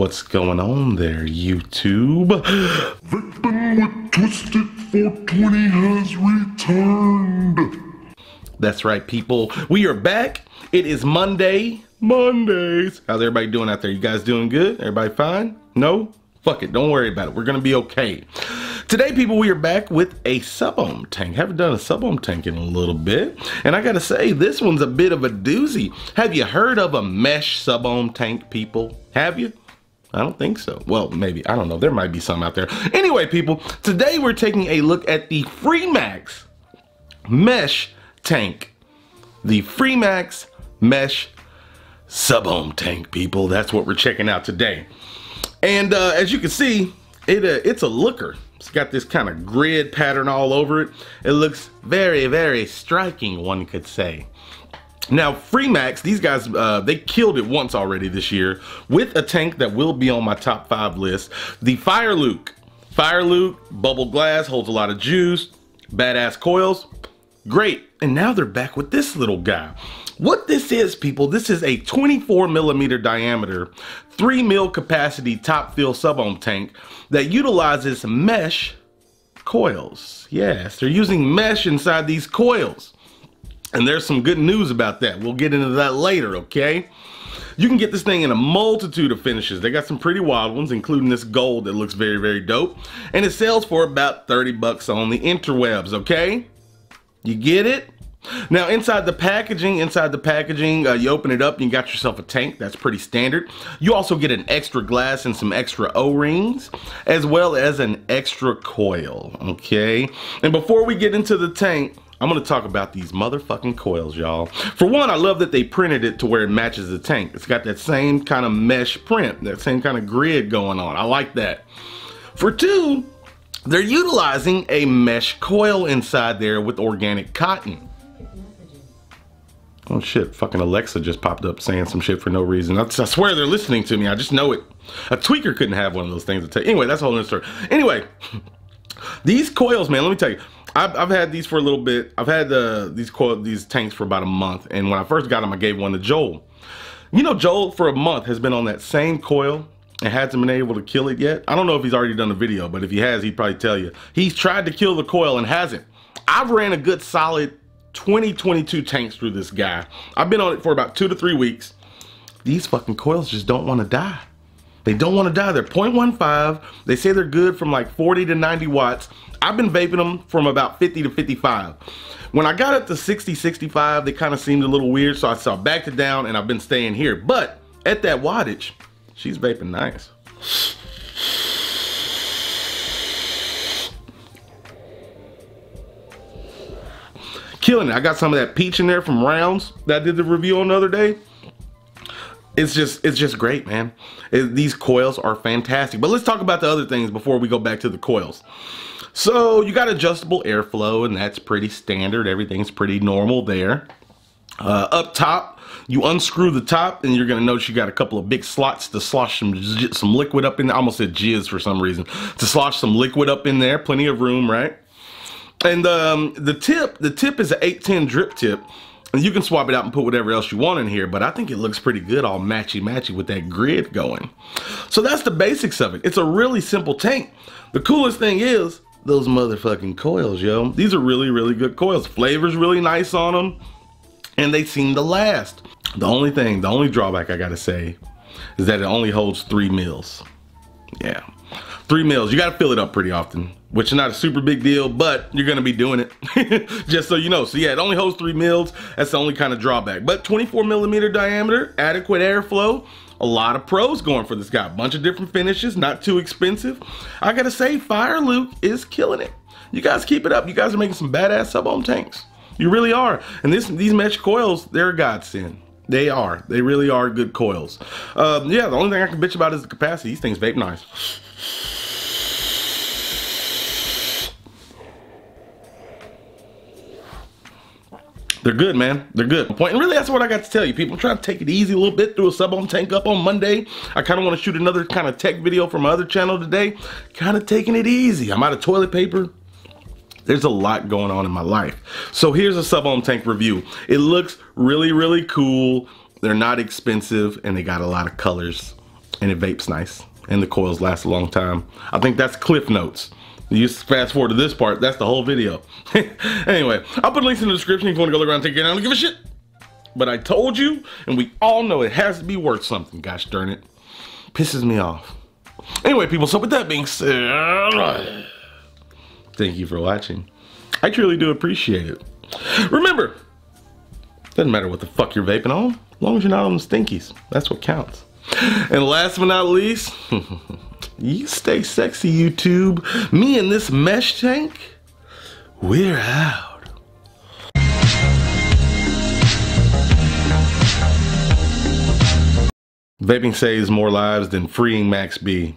What's going on there, YouTube? VapingwithTwisted420 has returned. That's right, people. We are back. It is Monday. Mondays. How's everybody doing out there? You guys doing good? Everybody fine? No? Fuck it. Don't worry about it. We're gonna be okay. Today, people, we are back with a Sub-Ohm tank. Haven't done a Sub-Ohm tank in a little bit. And I gotta say, this one's a bit of a doozy. Have you heard of a mesh Sub-Ohm tank, people? Have you? I don't think so. Well, maybe. I don't know. There might be some out there. Anyway, people, today we're taking a look at the FreeMax mesh tank. The FreeMax mesh Sub-Ohm tank, people. That's what we're checking out today. And as you can see, it's a looker. It's got this kind of grid pattern all over it. It looks very, very striking, one could say. Now, FreeMax, these guys, they killed it once already this year with a tank that will be on my top 5 list. The Fire Luke. Fire Luke, bubble glass, holds a lot of juice, badass coils, great. And now they're back with this little guy. What this is, people, this is a 24mm diameter, 3mm capacity top fill Sub-Ohm tank that utilizes mesh coils. Yes, they're using mesh inside these coils. And there's some good news about that. We'll get into that later, okay? You can get this thing in a multitude of finishes. They got some pretty wild ones, including this gold that looks very, very dope. And it sells for about 30 bucks on the interwebs, okay? You get it? Now, inside the packaging, you open it up and you got yourself a tank. That's pretty standard. You also get an extra glass and some extra O-rings, as well as an extra coil, okay? And before we get into the tank, I'm gonna talk about these motherfucking coils, y'all. For one, I love that they printed it to where it matches the tank. It's got that same kind of mesh print, that same kind of grid going on. I like that. For two, they're utilizing a mesh coil inside there with organic cotton. Oh shit, fucking Alexa just popped up saying some shit for no reason. I swear they're listening to me, I just know it. A tweaker couldn't have one of those things to tell you. Anyway, that's a whole other story. Anyway, these coils, man, let me tell you. I've had these for a little bit. I've had these tanks for about a month, and when I first got them, I gave one to Joel. You know, Joel for a month has been on that same coil and hasn't been able to kill it yet. I don't know if he's already done a video, but if he has, he'd probably tell you. He's tried to kill the coil and hasn't. I've ran a good solid 22 tanks through this guy. I've been on it for about 2 to 3 weeks. These fucking coils just don't want to die. They don't want to die. They're 0.15. They say they're good from like 40 to 90 watts. I've been vaping them from about 50 to 55. When I got up to 60, 65, they kind of seemed a little weird, so I backed it down and I've been staying here. But at that wattage, she's vaping nice. Killing it. I got some of that peach in there from Rounds that I did the review on the other day. It's just great, man. These coils are fantastic. But let's talk about the other things before we go back to the coils. So you got adjustable airflow, and that's pretty standard. Everything's pretty normal there. Up top, you unscrew the top, and you're gonna notice you got a couple of big slots to slosh some liquid up in there. I almost said jizz for some reason. To slosh some liquid up in there. Plenty of room, right? And the tip is an 810 drip tip. And you can swap it out and put whatever else you want in here, but I think it looks pretty good all matchy-matchy with that grid going. So that's the basics of it. It's a really simple tank. The coolest thing is those motherfucking coils, yo. These are really, really good coils. Flavor's really nice on them, and they seem to last. The only drawback I gotta say is that it only holds 3 mils. Yeah, 3 mils. You gotta fill it up pretty often, which is not a super big deal, but you're gonna be doing it, just so you know. So yeah, it only holds 3 mils. That's the only kind of drawback. But 24mm diameter, adequate airflow, a lot of pros going for this guy. A bunch of different finishes, not too expensive. I gotta say, Fire Luke is killing it. You guys keep it up. You guys are making some badass Sub-Ohm tanks. You really are. And these mesh coils, they're a godsend. They are. They really are good coils. Yeah, the only thing I can bitch about is the capacity. These things vape nice. They're good, man. They're good. And really, that's what I got to tell you, people. I'm trying to take it easy a little bit, through a Sub-Ohm tank up on Monday. I kind of want to shoot another kind of tech video from my other channel today. Kind of taking it easy. I'm out of toilet paper. There's a lot going on in my life. So here's a Sub-Ohm tank review. It looks really, really cool. They're not expensive, and they got a lot of colors. and it vapes nice, and the coils last a long time. I think that's Cliff Notes. You just fast forward to this part, that's the whole video. Anyway, I'll put links in the description if you want to go look around and take it down. I don't give a shit. But I told you, and we all know it has to be worth something, gosh darn it. Pisses me off. Anyway, people, so with that being said, thank you for watching. I truly do appreciate it. Remember, doesn't matter what the fuck you're vaping on, as long as you're not on the stinkies. That's what counts. And last but not least, you stay sexy, YouTube. Me and this mesh tank, we're out. Vaping saves more lives than FreeMax be.